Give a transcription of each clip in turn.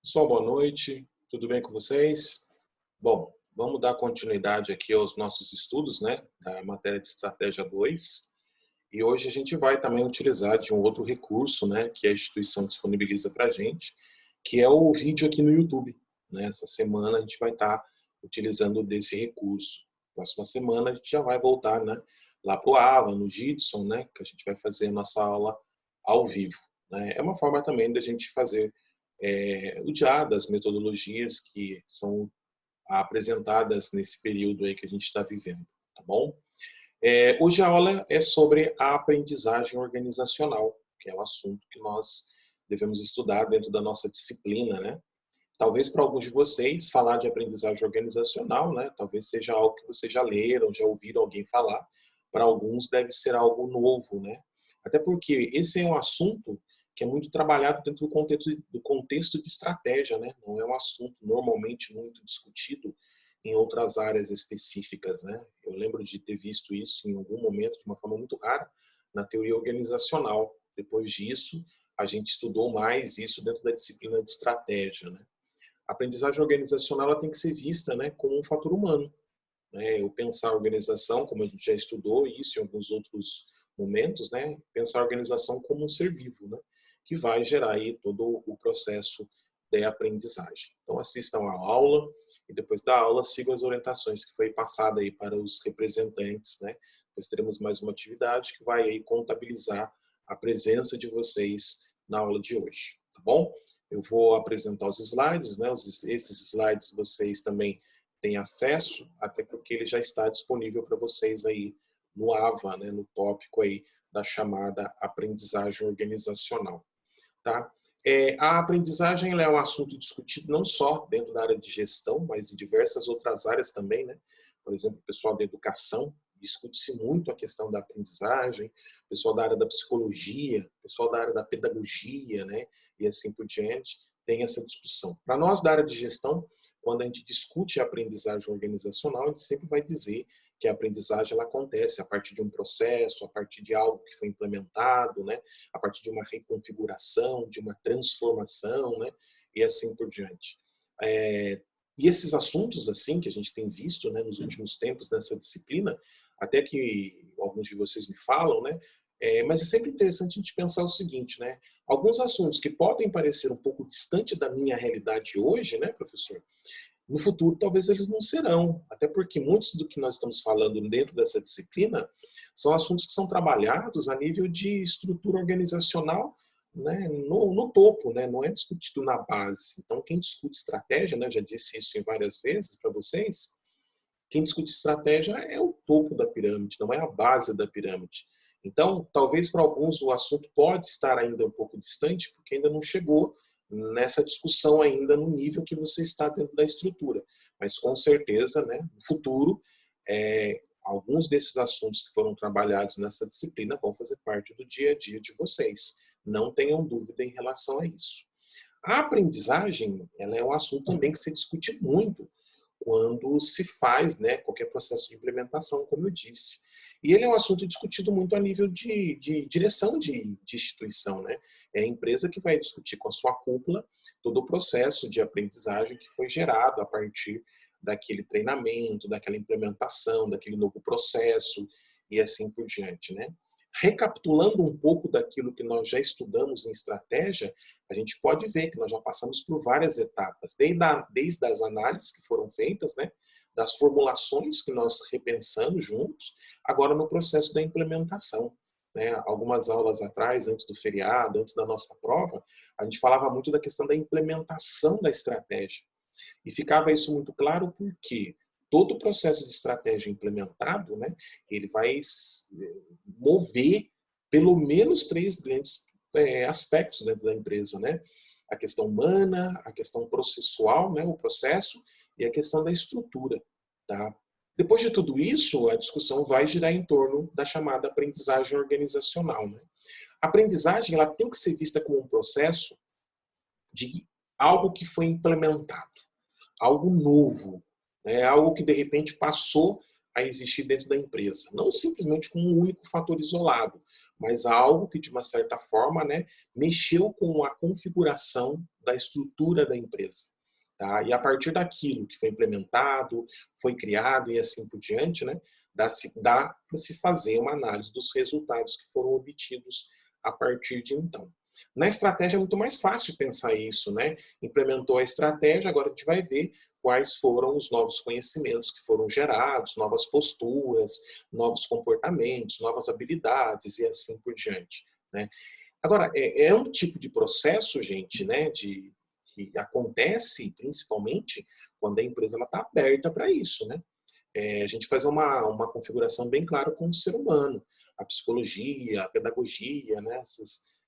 Pessoal, boa noite. Tudo bem com vocês? Bom, vamos dar continuidade aqui aos nossos estudos, né, da matéria de Estratégia 2. E hoje a gente vai também utilizar de um outro recurso, né, que a instituição disponibiliza para a gente, que é o vídeo aqui no YouTube. Né? Essa semana a gente vai estar utilizando desse recurso. Próxima semana a gente já vai voltar, né, lá para o AVA, no Jitson, né, que a gente vai fazer a nossa aula ao vivo. Né? É uma forma também da gente fazer o dia das metodologias que são apresentadas nesse período aí que a gente está vivendo, tá bom? Hoje a aula é sobre a aprendizagem organizacional, que é o assunto que nós devemos estudar dentro da nossa disciplina, né? Talvez para alguns de vocês falar de aprendizagem organizacional, né? Talvez seja algo que vocês já leram, já ouviram alguém falar. Para alguns deve ser algo novo, né? Até porque esse é um assunto que é muito trabalhado dentro do contexto de estratégia, né? Não é um assunto normalmente muito discutido em outras áreas específicas, né? Eu lembro de ter visto isso em algum momento de uma forma muito rara na teoria organizacional. Depois disso, a gente estudou mais isso dentro da disciplina de estratégia, né? A aprendizagem organizacional ela tem que ser vista, né, como um fator humano. Né? Eu pensar a organização, como a gente já estudou isso em alguns outros momentos, né, pensar a organização como um ser vivo, né, que vai gerar aí todo o processo de aprendizagem. Então assistam a aula e depois da aula sigam as orientações que foi passada aí para os representantes, né? Depois teremos mais uma atividade que vai aí contabilizar a presença de vocês na aula de hoje, tá bom? Eu vou apresentar os slides, né? Esses slides vocês também têm acesso, até porque ele já está disponível para vocês aí no AVA, né? No tópico aí da chamada aprendizagem organizacional, tá? A aprendizagem é um assunto discutido não só dentro da área de gestão, mas em diversas outras áreas também, né? Por exemplo, o pessoal da educação discute-se muito a questão da aprendizagem, o pessoal da área da psicologia, o pessoal da área da pedagogia, né? E assim por diante, tem essa discussão. Para nós da área de gestão, quando a gente discute a aprendizagem organizacional, a gente sempre vai dizer que a aprendizagem ela acontece a partir de um processo, a partir de algo que foi implementado, né? A partir de uma reconfiguração, de uma transformação, né? E assim por diante. E esses assuntos assim que a gente tem visto, né, nos últimos tempos nessa disciplina, até que alguns de vocês me falam, né? Mas é sempre interessante a gente pensar o seguinte, né? Alguns assuntos que podem parecer um pouco distante da minha realidade hoje, né, professor? No futuro, talvez eles não serão, até porque muitos do que nós estamos falando dentro dessa disciplina são assuntos que são trabalhados a nível de estrutura organizacional, né, no topo, né, não é discutido na base. Então, quem discute estratégia, né, eu já disse isso em várias vezes para vocês, quem discute estratégia é o topo da pirâmide, não é a base da pirâmide. Então, talvez para alguns o assunto pode estar ainda um pouco distante, porque ainda não chegou nessa discussão ainda no nível que você está dentro da estrutura. Mas com certeza, né, no futuro, alguns desses assuntos que foram trabalhados nessa disciplina vão fazer parte do dia a dia de vocês. Não tenham dúvida em relação a isso. A aprendizagem, ela é um assunto também que se discute muito quando se faz, né, qualquer processo de implementação, como eu disse. E ele é um assunto discutido muito a nível de direção de instituição, né? É a empresa que vai discutir com a sua cúpula todo o processo de aprendizagem que foi gerado a partir daquele treinamento, daquela implementação, daquele novo processo e assim por diante, né? Recapitulando um pouco daquilo que nós já estudamos em estratégia, a gente pode ver que nós já passamos por várias etapas, desde as análises que foram feitas, né, das formulações que nós repensamos juntos, agora no processo da implementação. Né? Algumas aulas atrás, antes do feriado, antes da nossa prova, a gente falava muito da questão da implementação da estratégia. E ficava isso muito claro porque todo o processo de estratégia implementado, né, ele vai mover pelo menos três grandes aspectos dentro da empresa, né? A questão humana, a questão processual, né, o processo, e a questão da estrutura, tá? Depois de tudo isso, a discussão vai girar em torno da chamada aprendizagem organizacional, né? A aprendizagem ela tem que ser vista como um processo de algo que foi implementado, algo novo, né? Algo que de repente passou a existir dentro da empresa. Não simplesmente como um único fator isolado, mas algo que, de uma certa forma, né, mexeu com a configuração da estrutura da empresa. Tá? E a partir daquilo que foi implementado, foi criado e assim por diante, né, dá para se fazer uma análise dos resultados que foram obtidos a partir de então. Na estratégia é muito mais fácil pensar isso, né? Implementou a estratégia, agora a gente vai ver quais foram os novos conhecimentos que foram gerados, novas posturas, novos comportamentos, novas habilidades e assim por diante, né? Agora, é um tipo de processo, gente, né, que acontece principalmente quando a empresa está aberta para isso, né? A gente faz uma configuração bem clara com o ser humano. A psicologia, a pedagogia, né,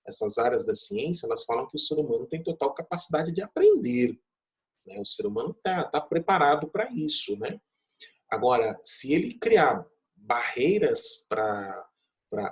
essas áreas da ciência, elas falam que o ser humano tem total capacidade de aprender, né? O ser humano tá preparado para isso, né? Agora, se ele criar barreiras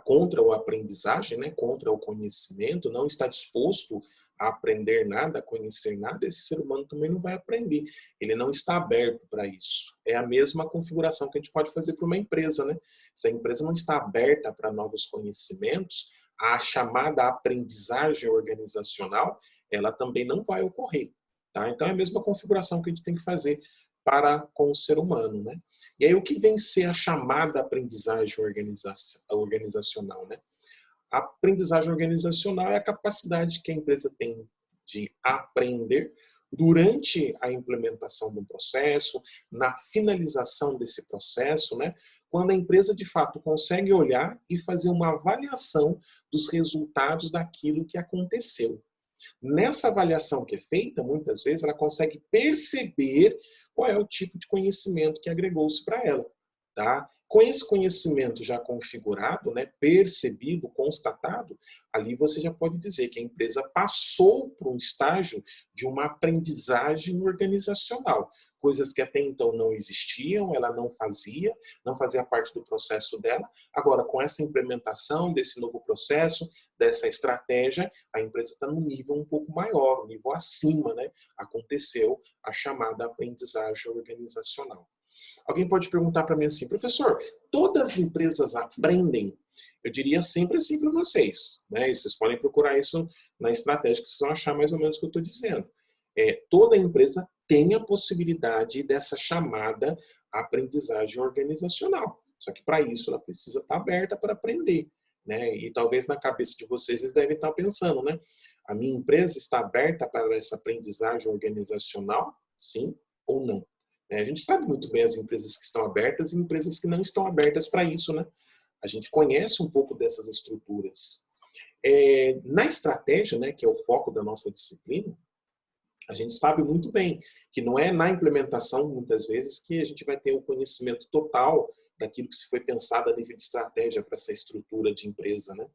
contra a aprendizagem, né, contra o conhecimento, não está disposto a aprender nada, a conhecer nada, esse ser humano também não vai aprender. Ele não está aberto para isso. É a mesma configuração que a gente pode fazer para uma empresa, né? Se a empresa não está aberta para novos conhecimentos, a chamada aprendizagem organizacional, ela também não vai ocorrer. Tá? Então é a mesma configuração que a gente tem que fazer para com o ser humano, né? E aí o que vem ser a chamada aprendizagem organizacional, né? A aprendizagem organizacional é a capacidade que a empresa tem de aprender durante a implementação do processo, na finalização desse processo, né? Quando a empresa de fato consegue olhar e fazer uma avaliação dos resultados daquilo que aconteceu. Nessa avaliação que é feita, muitas vezes ela consegue perceber qual é o tipo de conhecimento que agregou-se para ela, tá? Com esse conhecimento já configurado, né, percebido, constatado, ali você já pode dizer que a empresa passou por um estágio de uma aprendizagem organizacional. Coisas que até então não existiam, ela não fazia parte do processo dela. Agora, com essa implementação desse novo processo, dessa estratégia, a empresa está num nível um pouco maior, um nível acima, né? Aconteceu a chamada aprendizagem organizacional. Alguém pode perguntar para mim assim, professor, todas as empresas aprendem? Eu diria sempre assim para vocês, né? E vocês podem procurar isso na estratégia que vocês vão achar mais ou menos o que eu estou dizendo. Toda empresa tem a possibilidade dessa chamada aprendizagem organizacional. Só que para isso ela precisa estar aberta para aprender, né? E talvez na cabeça de vocês eles devem estar pensando, né? A minha empresa está aberta para essa aprendizagem organizacional? Sim ou não? A gente sabe muito bem as empresas que estão abertas e empresas que não estão abertas para isso, né? A gente conhece um pouco dessas estruturas. Na estratégia, né, que é o foco da nossa disciplina, a gente sabe muito bem que não é na implementação, muitas vezes, que a gente vai ter o conhecimento total daquilo que se foi pensado a nível de estratégia para essa estrutura de empresa, né?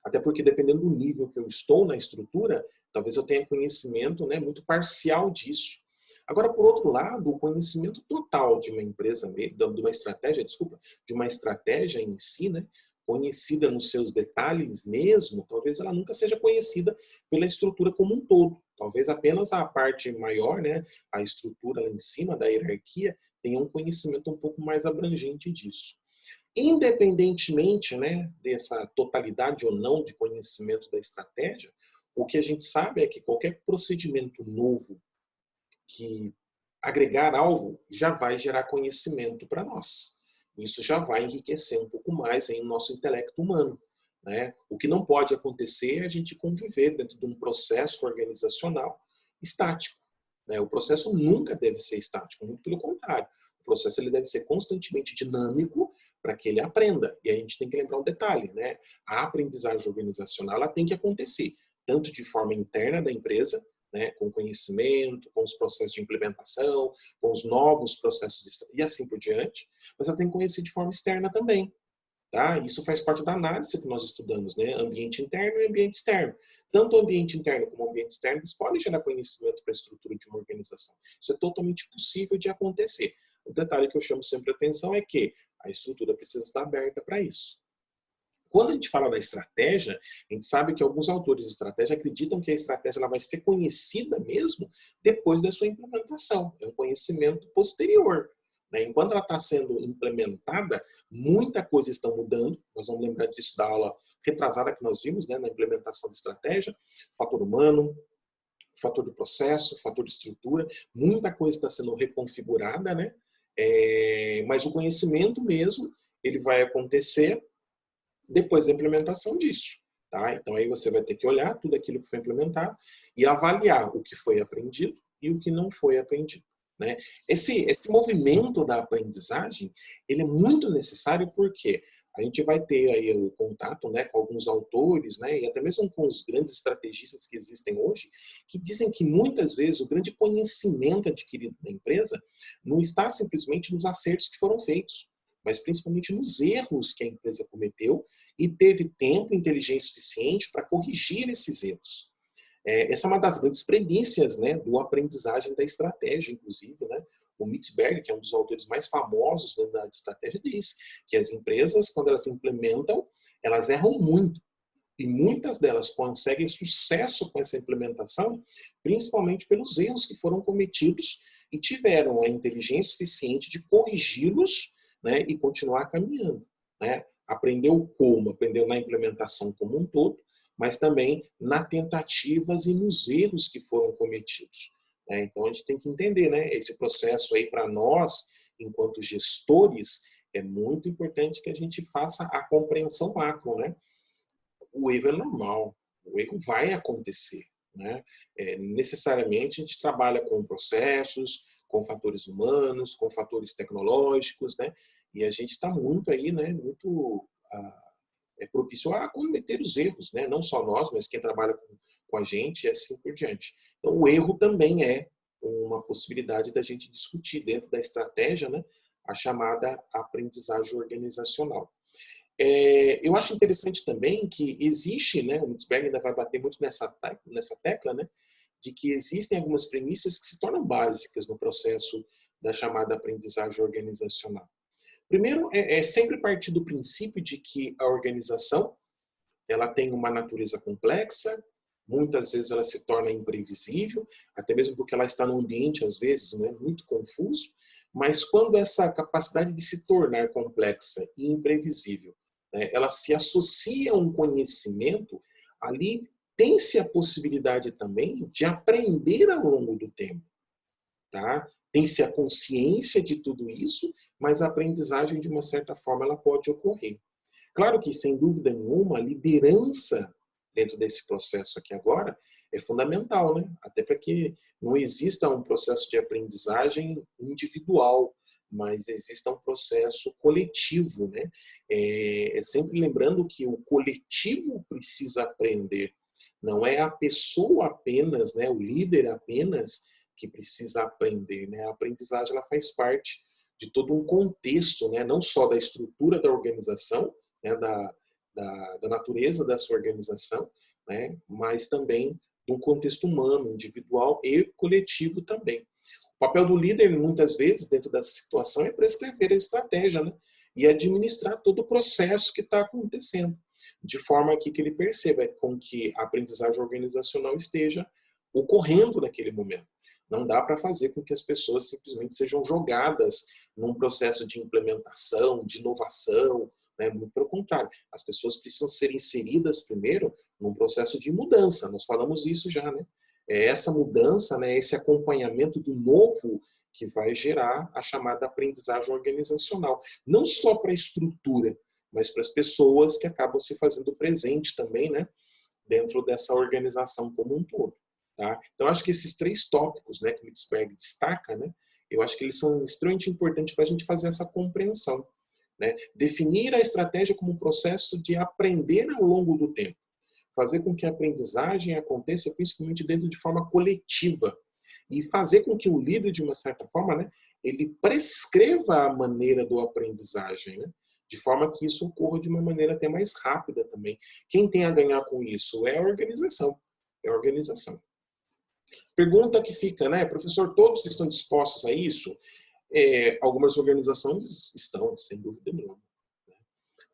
Até porque, dependendo do nível que eu estou na estrutura, talvez eu tenha conhecimento, né, muito parcial disso. Agora, por outro lado, o conhecimento total de uma empresa, de uma estratégia, desculpa, de uma estratégia em si, né, conhecida nos seus detalhes mesmo, talvez ela nunca seja conhecida pela estrutura como um todo. Talvez apenas a parte maior, né, a estrutura lá em cima da hierarquia, tenha um conhecimento um pouco mais abrangente disso. Independentemente, né, dessa totalidade ou não de conhecimento da estratégia, o que a gente sabe é que qualquer procedimento novo que agregar algo já vai gerar conhecimento para nós. Isso já vai enriquecer um pouco mais em nosso intelecto humano, né? O que não pode acontecer é a gente conviver dentro de um processo organizacional estático, né? O processo nunca deve ser estático, muito pelo contrário. O processo ele deve ser constantemente dinâmico para que ele aprenda. E a gente tem que lembrar um detalhe, né? A aprendizagem organizacional ela tem que acontecer tanto de forma interna da empresa, né, com conhecimento, com os processos de implementação, com os novos processos e assim por diante, mas ela tem que conhecer de forma externa também. Tá? Isso faz parte da análise que nós estudamos, né? Ambiente interno e ambiente externo. Tanto o ambiente interno como o ambiente externo, eles podem gerar conhecimento para a estrutura de uma organização. Isso é totalmente possível de acontecer. O detalhe que eu chamo sempre a atenção é que a estrutura precisa estar aberta para isso. Quando a gente fala da estratégia, a gente sabe que alguns autores de estratégia acreditam que a estratégia ela vai ser conhecida mesmo depois da sua implementação. É um conhecimento posterior. Né? Enquanto ela está sendo implementada, muita coisa está mudando. Nós vamos lembrar disso da aula retrasada que nós vimos, né, na implementação da estratégia, fator humano, fator do processo, fator de estrutura, muita coisa está sendo reconfigurada, né? Mas o conhecimento mesmo, ele vai acontecer depois da implementação disso. Tá? Então aí você vai ter que olhar tudo aquilo que foi implementado e avaliar o que foi aprendido e o que não foi aprendido. Né? Esse movimento da aprendizagem, ele é muito necessário porque a gente vai ter aí o contato, né, com alguns autores, né, e até mesmo com os grandes estrategistas que existem hoje, que dizem que muitas vezes o grande conhecimento adquirido na empresa não está simplesmente nos acertos que foram feitos, mas principalmente nos erros que a empresa cometeu e teve tempo e inteligência suficiente para corrigir esses erros. Essa é uma das grandes premissas, né, do aprendizagem da estratégia, inclusive, né? O Mitzberg, que é um dos autores mais famosos da estratégia, diz que as empresas, quando elas implementam, elas erram muito. E muitas delas conseguem sucesso com essa implementação, principalmente pelos erros que foram cometidos e tiveram a inteligência suficiente de corrigi-los, né, e continuar caminhando. Né? Aprendeu como? Aprendeu na implementação como um todo, mas também nas tentativas e nos erros que foram cometidos. Né? Então, a gente tem que entender, né, esse processo aí para nós, enquanto gestores, é muito importante que a gente faça a compreensão macro, né? O erro é normal, o erro vai acontecer. Né? Necessariamente a gente trabalha com processos, com fatores humanos, com fatores tecnológicos, né? E a gente está muito aí, né? Muito propício a cometer os erros, né? Não só nós, mas quem trabalha com a gente e assim por diante. Então, o erro também é uma possibilidade da gente discutir dentro da estratégia, né? A chamada aprendizagem organizacional. Eu acho interessante também que existe, né, o Mitzberg ainda vai bater muito nessa tecla, né, de que existem algumas premissas que se tornam básicas no processo da chamada aprendizagem organizacional. Primeiro, sempre partir do princípio de que a organização ela tem uma natureza complexa, muitas vezes ela se torna imprevisível, até mesmo porque ela está num ambiente, às vezes, né, muito confuso, mas quando essa capacidade de se tornar complexa e imprevisível, né, ela se associa a um conhecimento, ali tem-se a possibilidade também de aprender ao longo do tempo. Tá? Tem-se a consciência de tudo isso, mas a aprendizagem, de uma certa forma, ela pode ocorrer. Claro que, sem dúvida nenhuma, a liderança dentro desse processo aqui agora é fundamental, né? Até para que não exista um processo de aprendizagem individual, mas exista um processo coletivo, né? Sempre lembrando que o coletivo precisa aprender, não é a pessoa apenas, né? O líder apenas que precisa aprender, né? A aprendizagem ela faz parte de todo um contexto, né? Não só da estrutura da organização, né? Da natureza dessa organização, né? Mas também de um contexto humano, individual e coletivo também. O papel do líder, muitas vezes, dentro dessa situação, é prescrever a estratégia, né? E administrar todo o processo que está acontecendo, de forma que ele perceba com que a aprendizagem organizacional esteja ocorrendo naquele momento. Não dá para fazer com que as pessoas simplesmente sejam jogadas num processo de implementação, de inovação, né? Muito pelo contrário, as pessoas precisam ser inseridas primeiro num processo de mudança. Nós falamos isso já, né? Essa mudança, né, esse acompanhamento do novo que vai gerar a chamada aprendizagem organizacional. Não só para a estrutura, mas para as pessoas que acabam se fazendo presente também, né, dentro dessa organização como um todo. Tá? Então, acho que esses 3 tópicos, né, que o Mitzberg destaca, né, eu acho que eles são extremamente importantes para a gente fazer essa compreensão. Né? Definir a estratégia como um processo de aprender ao longo do tempo. Fazer com que a aprendizagem aconteça principalmente dentro de forma coletiva. E fazer com que o líder, de uma certa forma, né, ele prescreva a maneira do aprendizagem, né? De forma que isso ocorra de uma maneira até mais rápida também. Quem tem a ganhar com isso é a organização. É a organização. Pergunta que fica, né, professor, todos estão dispostos a isso? Algumas organizações estão, sem dúvida nenhuma. Né?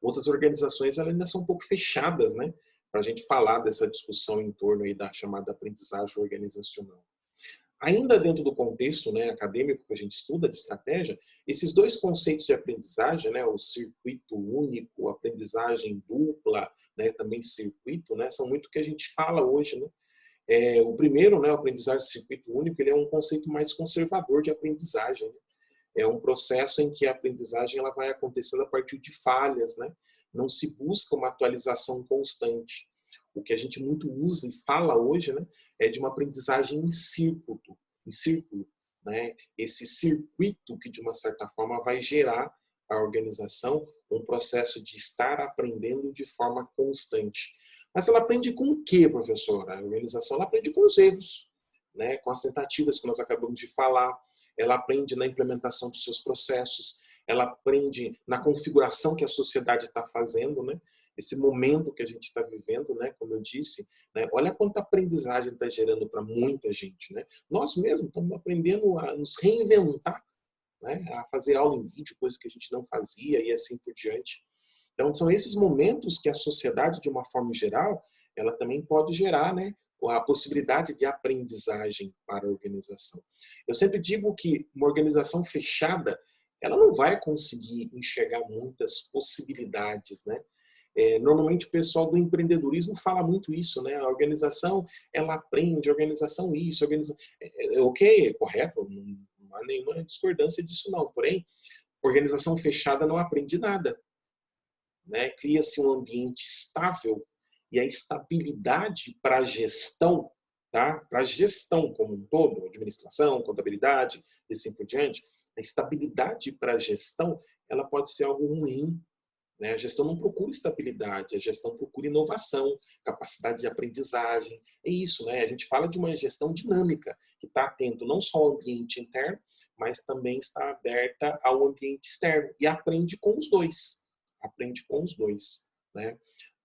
Outras organizações elas ainda são um pouco fechadas, né, para a gente falar dessa discussão em torno aí da chamada aprendizagem organizacional. Ainda dentro do contexto, né, acadêmico que a gente estuda de estratégia, esses 2 conceitos de aprendizagem, né, o circuito único, aprendizagem dupla, né, também circuito, né, são muito o que a gente fala hoje, né? O primeiro, né, o aprendizagem de circuito único, ele é um conceito mais conservador de aprendizagem, né? É um processo em que a aprendizagem ela vai acontecendo a partir de falhas, né? Não se busca uma atualização constante. O que a gente muito usa e fala hoje, né, é de uma aprendizagem em círculo, né? Esse circuito que de uma certa forma vai gerar a organização um processo de estar aprendendo de forma constante. Mas ela aprende com o quê, professora? A organização ela aprende com os erros, né? Com as tentativas que nós acabamos de falar. Ela aprende na implementação dos seus processos, ela aprende na configuração que a sociedade está fazendo, né? Esse momento que a gente está vivendo, né? Como eu disse, né? Olha quanta aprendizagem está gerando para muita gente, né? Nós mesmos estamos aprendendo a nos reinventar, né? A fazer aula em vídeo, coisa que a gente não fazia e assim por diante. Então, são esses momentos que a sociedade, de uma forma geral, ela também pode gerar, né, a possibilidade de aprendizagem para a organização. Eu sempre digo que uma organização fechada, ela não vai conseguir enxergar muitas possibilidades, né? Normalmente o pessoal do empreendedorismo fala muito isso, né? A organização, ela aprende, a organização isso, a organização... ok, é correto, não há nenhuma discordância disso não, porém, organização fechada não aprende nada, né? Cria-se um ambiente estável e a estabilidade para a gestão, tá? Para a gestão como um todo, administração, contabilidade e assim por diante, a estabilidade para a gestão, ela pode ser algo ruim, né? A gestão não procura estabilidade, a gestão procura inovação, capacidade de aprendizagem. É isso, né? A gente fala de uma gestão dinâmica, que está atento não só ao ambiente interno, mas também está aberta ao ambiente externo e aprende com os dois. Aprende com os dois, né?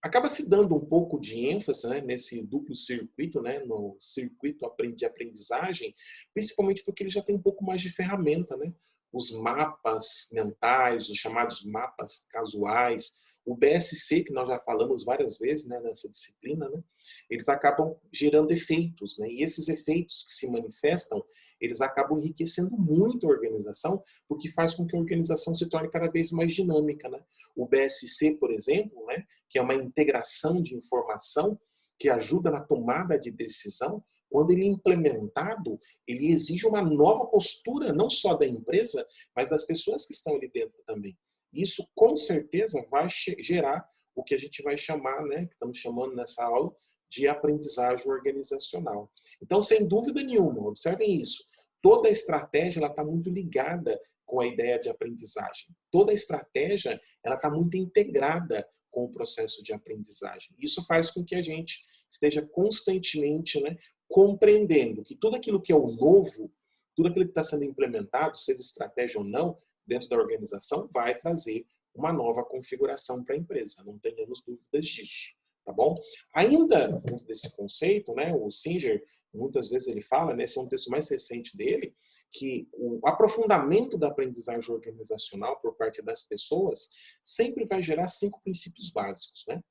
Acaba se dando um pouco de ênfase, né, nesse duplo circuito, né, no circuito de aprendizagem, principalmente porque ele já tem um pouco mais de ferramenta, né? Os mapas mentais, os chamados mapas casuais, o BSC, que nós já falamos várias vezes, né, nessa disciplina, né, eles acabam gerando efeitos, né, e esses efeitos que se manifestam, eles acabam enriquecendo muito a organização, porque faz com que a organização se torne cada vez mais dinâmica, né? O BSC, por exemplo, né, que é uma integração de informação que ajuda na tomada de decisão, quando ele é implementado, ele exige uma nova postura, não só da empresa, mas das pessoas que estão ali dentro também. Isso, com certeza, vai gerar o que a gente vai chamar, né, que estamos chamando nessa aula, de aprendizagem organizacional. Então, sem dúvida nenhuma, observem isso, toda a estratégia está muito ligada com a ideia de aprendizagem. Toda a estratégia está muito integrada com o processo de aprendizagem. Isso faz com que a gente esteja constantemente, né, compreendendo que tudo aquilo que é o novo, tudo aquilo que está sendo implementado, seja estratégia ou não, dentro da organização, vai trazer uma nova configuração para a empresa. Não tenhamos dúvidas disso, tá bom? Ainda dentro desse conceito, né, o Singer, muitas vezes ele fala, né, esse é um texto mais recente dele, que o aprofundamento da aprendizagem organizacional por parte das pessoas sempre vai gerar 5 princípios básicos, né?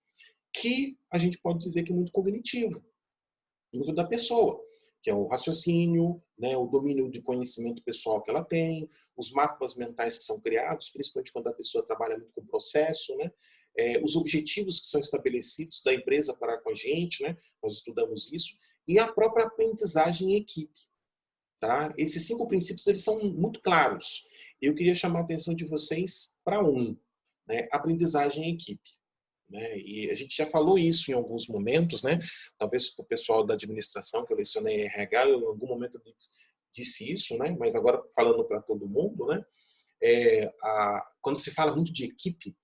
Que a gente pode dizer que é muito cognitivo, muito da pessoa, que é o raciocínio, né, o domínio de conhecimento pessoal que ela tem, os mapas mentais que são criados, principalmente quando a pessoa trabalha muito com o processo, né, os objetivos que são estabelecidos da empresa para com a gente, né, nós estudamos isso, e a própria aprendizagem em equipe. Tá? Esses 5 princípios eles são muito claros. Eu queria chamar a atenção de vocês para um, né, aprendizagem em equipe. Né? E a gente já falou isso em alguns momentos, né? Talvez o pessoal da administração que eu lecionei RH, eu, em algum momento disse isso, né? Mas agora falando para todo mundo, né? Quando se fala muito de equipe,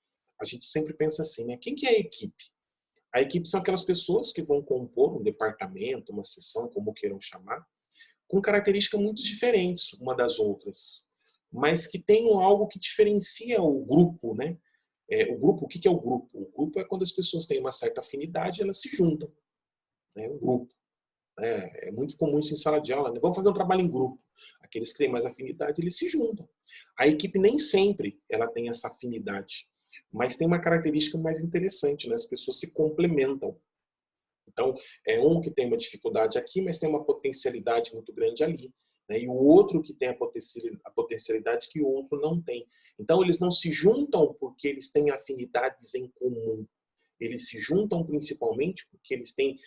a gente sempre pensa assim, né? Quem que é a equipe? A equipe são aquelas pessoas que vão compor um departamento, uma seção, como queiram chamar, com características muito diferentes uma das outras, mas que tenham algo que diferencia o grupo, né? O grupo, o que é o grupo? O grupo é quando as pessoas têm uma certa afinidade e elas se juntam. Né? O grupo. É muito comum isso em sala de aula. Né? Vamos fazer um trabalho em grupo. Aqueles que têm mais afinidade, eles se juntam. A equipe nem sempre ela tem essa afinidade, mas tem uma característica mais interessante, né? As pessoas se complementam. Então, é um que tem uma dificuldade aqui, mas tem uma potencialidade muito grande ali. Né? E o outro que tem a potencialidade que o outro não tem. Então, eles não se juntam porque eles têm afinidades em comum. eles se juntam principalmente porque eles têm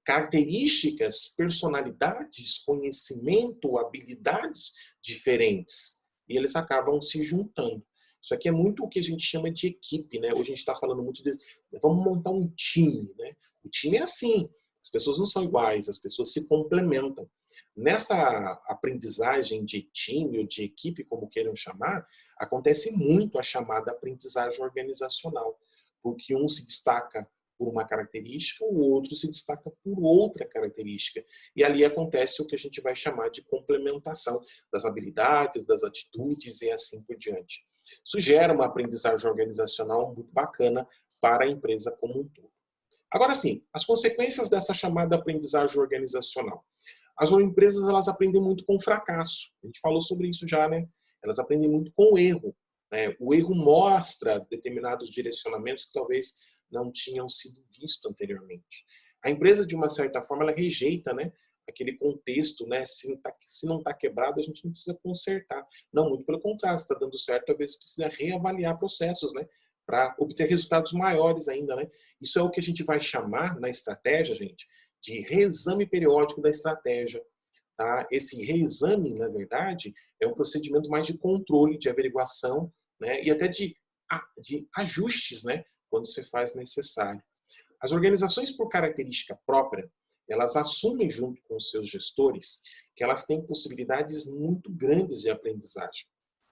características, personalidades, conhecimento, habilidades diferentes. E eles acabam se juntando. Isso aqui é muito o que a gente chama de equipe, né? Hoje a gente está falando muito de vamos montar um time, né? O time é assim, as pessoas não são iguais, as pessoas se complementam. Nessa aprendizagem de time ou de equipe, como queiram chamar, acontece muito a chamada aprendizagem organizacional, porque um se destaca por uma característica, o outro se destaca por outra característica. E ali acontece o que a gente vai chamar de complementação das habilidades, das atitudes e assim por diante. Isso gera uma aprendizagem organizacional muito bacana para a empresa como um todo. Agora sim, as consequências dessa chamada aprendizagem organizacional. As empresas, elas aprendem muito com o fracasso. A gente falou sobre isso já, né? Elas aprendem muito com o erro, né? O erro mostra determinados direcionamentos que talvez não tinham sido vistos anteriormente. A empresa, de uma certa forma, ela rejeita, né, aquele contexto, né? Se não está quebrado, a gente não precisa consertar. Não, muito pelo contrário, se está dando certo, talvez precisa reavaliar processos, né? Para obter resultados maiores ainda, né? Isso é o que a gente vai chamar na estratégia, gente, de reexame periódico da estratégia. Tá? Esse reexame, na verdade, é um procedimento mais de controle, de averiguação, né? E até de ajustes, né? Quando se faz necessário. As organizações, por característica própria, elas assumem junto com os seus gestores que elas têm possibilidades muito grandes de aprendizagem.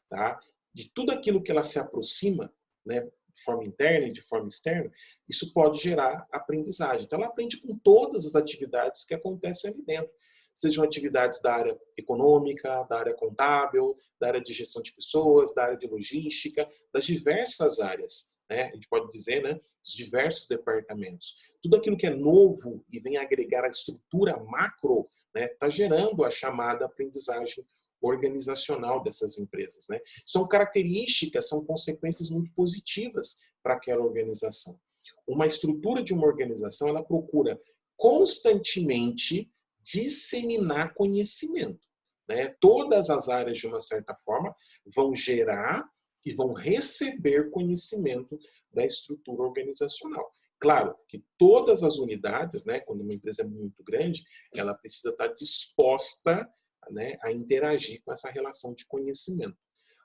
Tá? De tudo aquilo que ela se aproxima, né, de forma interna e de forma externa, isso pode gerar aprendizagem. Então, ela aprende com todas as atividades que acontecem ali dentro. Sejam atividades da área econômica, da área contábil, da área de gestão de pessoas, da área de logística, das diversas áreas. Né? A gente pode dizer, né, os diversos departamentos. Tudo aquilo que é novo e vem agregar a estrutura macro, né, está gerando a chamada aprendizagem organizacional dessas empresas, né? São características, são consequências muito positivas para aquela organização. Uma estrutura de uma organização, ela procura constantemente disseminar conhecimento, né? Todas as áreas, de uma certa forma, vão gerar e vão receber conhecimento da estrutura organizacional. Claro que todas as unidades, né, quando uma empresa é muito grande, ela precisa estar disposta, né, a interagir com essa relação de conhecimento.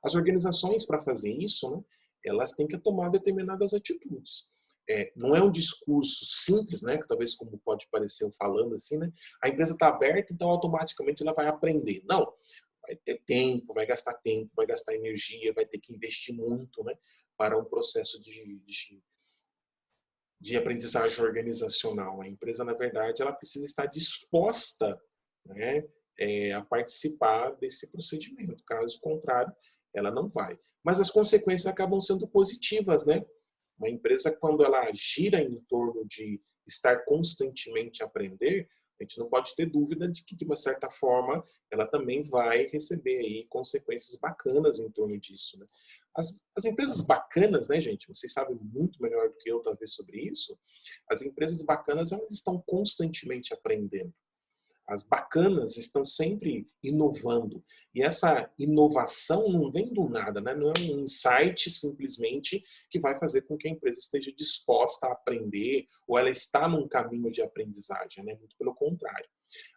As organizações, para fazer isso, né, elas têm que tomar determinadas atitudes. Não é um discurso simples, né, que talvez como pode parecer eu falando assim, né, a empresa está aberta, então automaticamente ela vai aprender. Não, vai ter tempo, vai gastar energia, vai ter que investir muito, né, para um processo de aprendizagem organizacional. A empresa, na verdade, ela precisa estar disposta, né, a participar desse procedimento. Caso contrário, ela não vai. Mas as consequências acabam sendo positivas, né? Uma empresa, quando ela gira em torno de estar constantemente a aprender, a gente não pode ter dúvida de que, de uma certa forma, ela também vai receber aí consequências bacanas em torno disso, né? As empresas bacanas, né, gente? Vocês sabem muito melhor do que eu, talvez, sobre isso. As empresas bacanas, elas estão constantemente aprendendo. As bacanas estão sempre inovando. E essa inovação não vem do nada, né? Não é um insight simplesmente que vai fazer com que a empresa esteja disposta a aprender ou ela está num caminho de aprendizagem, né? Muito pelo contrário.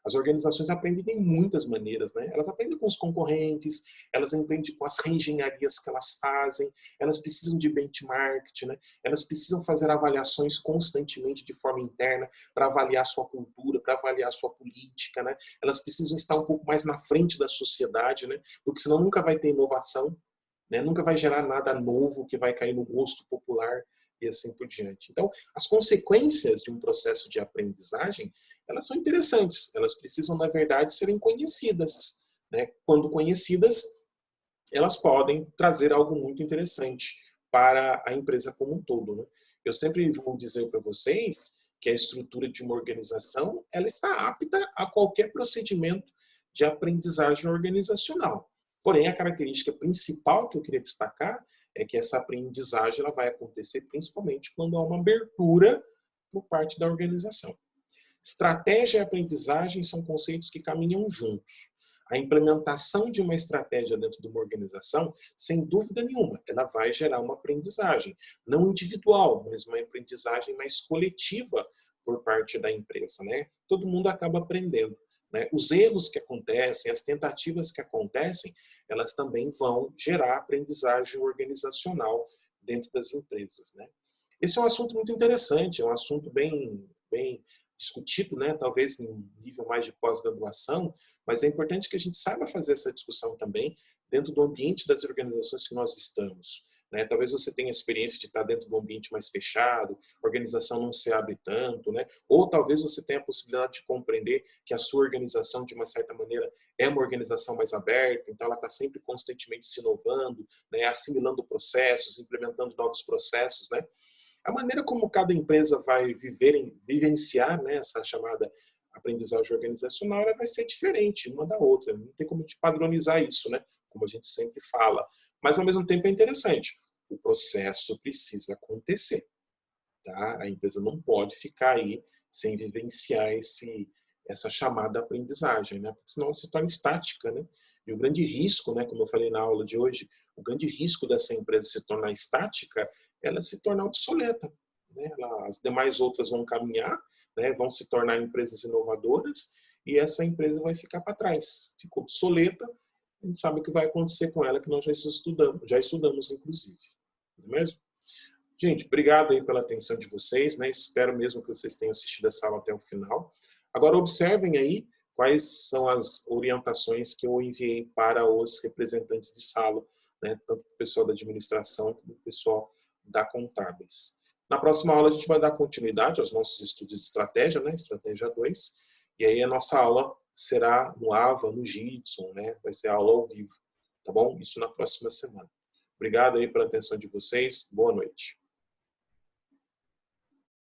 As organizações aprendem de muitas maneiras, né? Elas aprendem com os concorrentes, elas aprendem com as reengenharias que elas fazem, elas precisam de benchmark, né? Elas precisam fazer avaliações constantemente de forma interna para avaliar sua cultura, para avaliar sua política, né? Elas precisam estar um pouco mais na frente da sociedade, né? Porque senão nunca vai ter inovação, né? Nunca vai gerar nada novo que vai cair no gosto popular e assim por diante. Então, as consequências de um processo de aprendizagem, elas são interessantes. Elas precisam, na verdade, serem conhecidas, né? Quando conhecidas, elas podem trazer algo muito interessante para a empresa como um todo, né? Eu sempre vou dizer para vocês que a estrutura de uma organização, ela está apta a qualquer procedimento de aprendizagem organizacional. Porém, a característica principal que eu queria destacar é que essa aprendizagem ela vai acontecer principalmente quando há uma abertura por parte da organização. Estratégia e aprendizagem são conceitos que caminham juntos. A implementação de uma estratégia dentro de uma organização, sem dúvida nenhuma, ela vai gerar uma aprendizagem, não individual, mas uma aprendizagem mais coletiva por parte da empresa, né? Todo mundo acaba aprendendo, né? Os erros que acontecem, as tentativas que acontecem, elas também vão gerar aprendizagem organizacional dentro das empresas, né? Esse é um assunto muito interessante, é um assunto bem discutido, né? Talvez em um nível mais de pós-graduação, mas é importante que a gente saiba fazer essa discussão também dentro do ambiente das organizações que nós estamos, né? Talvez você tenha a experiência de estar dentro de um ambiente mais fechado, a organização não se abre tanto, né? Ou talvez você tenha a possibilidade de compreender que a sua organização, de uma certa maneira, é uma organização mais aberta, então ela está sempre constantemente se inovando, né? Assimilando processos, implementando novos processos, né? A maneira como cada empresa vai vivenciar, né, essa chamada aprendizagem organizacional, ela vai ser diferente uma da outra. Não tem como te padronizar isso, né? Como a gente sempre fala. Mas, ao mesmo tempo, é interessante. O processo precisa acontecer. Tá? A empresa não pode ficar aí sem vivenciar essa chamada aprendizagem, né? Porque senão ela se torna estática, né? E o grande risco, né, como eu falei na aula de hoje, o grande risco dessa empresa se tornar estática, ela se tornar obsoleta, né? As demais outras vão caminhar, né, vão se tornar empresas inovadoras e essa empresa vai ficar para trás. Ficou obsoleta, a gente sabe o que vai acontecer com ela, que nós já estudamos inclusive. Não é mesmo? Gente, obrigado aí pela atenção de vocês, né? Espero mesmo que vocês tenham assistido essa aula até o final. Agora observem aí quais são as orientações que eu enviei para os representantes de sala, né? Tanto o pessoal da administração como o pessoal da contábeis. Na próxima aula a gente vai dar continuidade aos nossos estudos de estratégia, né? Estratégia 2. E aí a nossa aula será no AVA, no Jitson, né? Vai ser aula ao vivo, tá bom? Isso na próxima semana. Obrigado aí pela atenção de vocês. Boa noite.